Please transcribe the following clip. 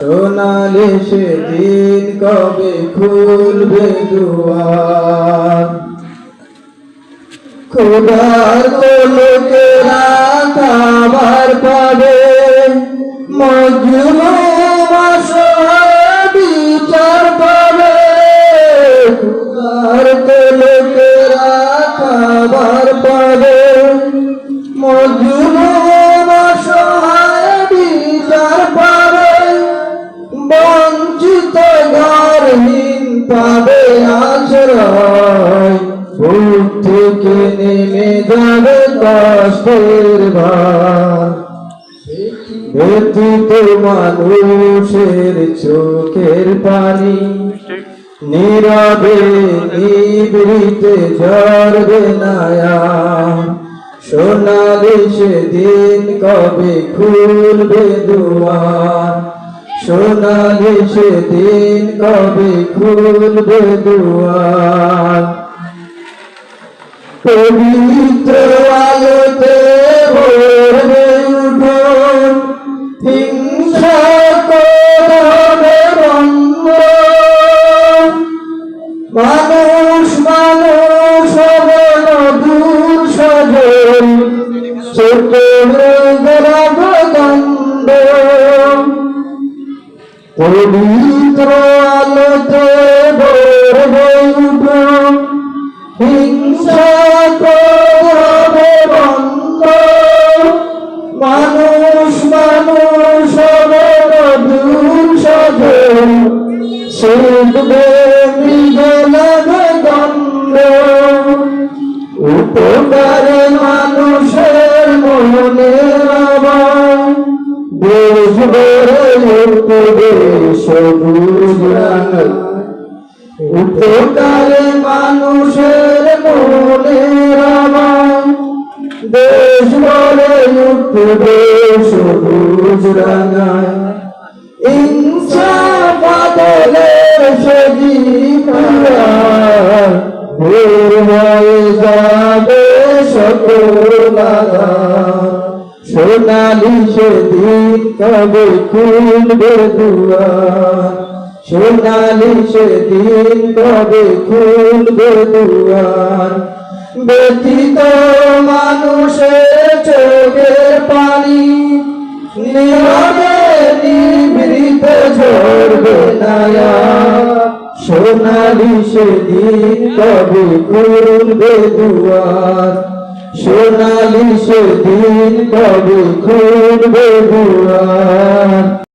সোনালি সেদিন কবে খুলবে দুয়ার। খোদার লোকেরা খাবার পাবে, মজলুম অসহায় বিচার পাবে। খোদার লোকেরা খাবার পাবে, মজলুম অসহায় বিচার পাবে। বঞ্চিত ঘরহীন পাবে আশ্রয়, বুক থেকে নেমে যাবে কষ্টের ভার। ব্যথিত মানুষের চোখের পানি নীরবে নিভৃতে ঝরবে না। সোনালি সেদিন কবে খুলবে দুয়ার। সোনালি সেদিন কবে খুলবে দুয়ার। পবিত্র আলোতে ভরবে উঠোন, হিংসা করবে বন্ধ। মানুষ মানুষ হবে মধুর সজন, চোখের গন্ধ। পবিত্র আলোতে ভরবে উঠোন, হিংসা করবে বন্ধ। মানুষ মানুষ হবে মধুর সজন, শিখবে মৃগলাভে গন্ধ। উপকারে মানুষের মনে আবার দেশ ভরে উঠবে সবুজ রাঙা। উপকারে মানুষের মনে আবার দেশ ভরে উঠবে সবুজ রাঙা। ইনসাফ আদলের সজীব প্রাণ, ভোর হয়ে যাবে সকল আধার। সোনালি সেদিন কবে খুলবে দুয়ার। সোনালি সেদিন কবে খুলবে দুয়ার। ব্যথিত মানুষের চোখের পানি নীরবে নিভৃতে ঝরবে না। সোনালি সেদিন কবে খুলবে দুয়ার। সোনালি সেদিন কবে খুলবে দুয়ার।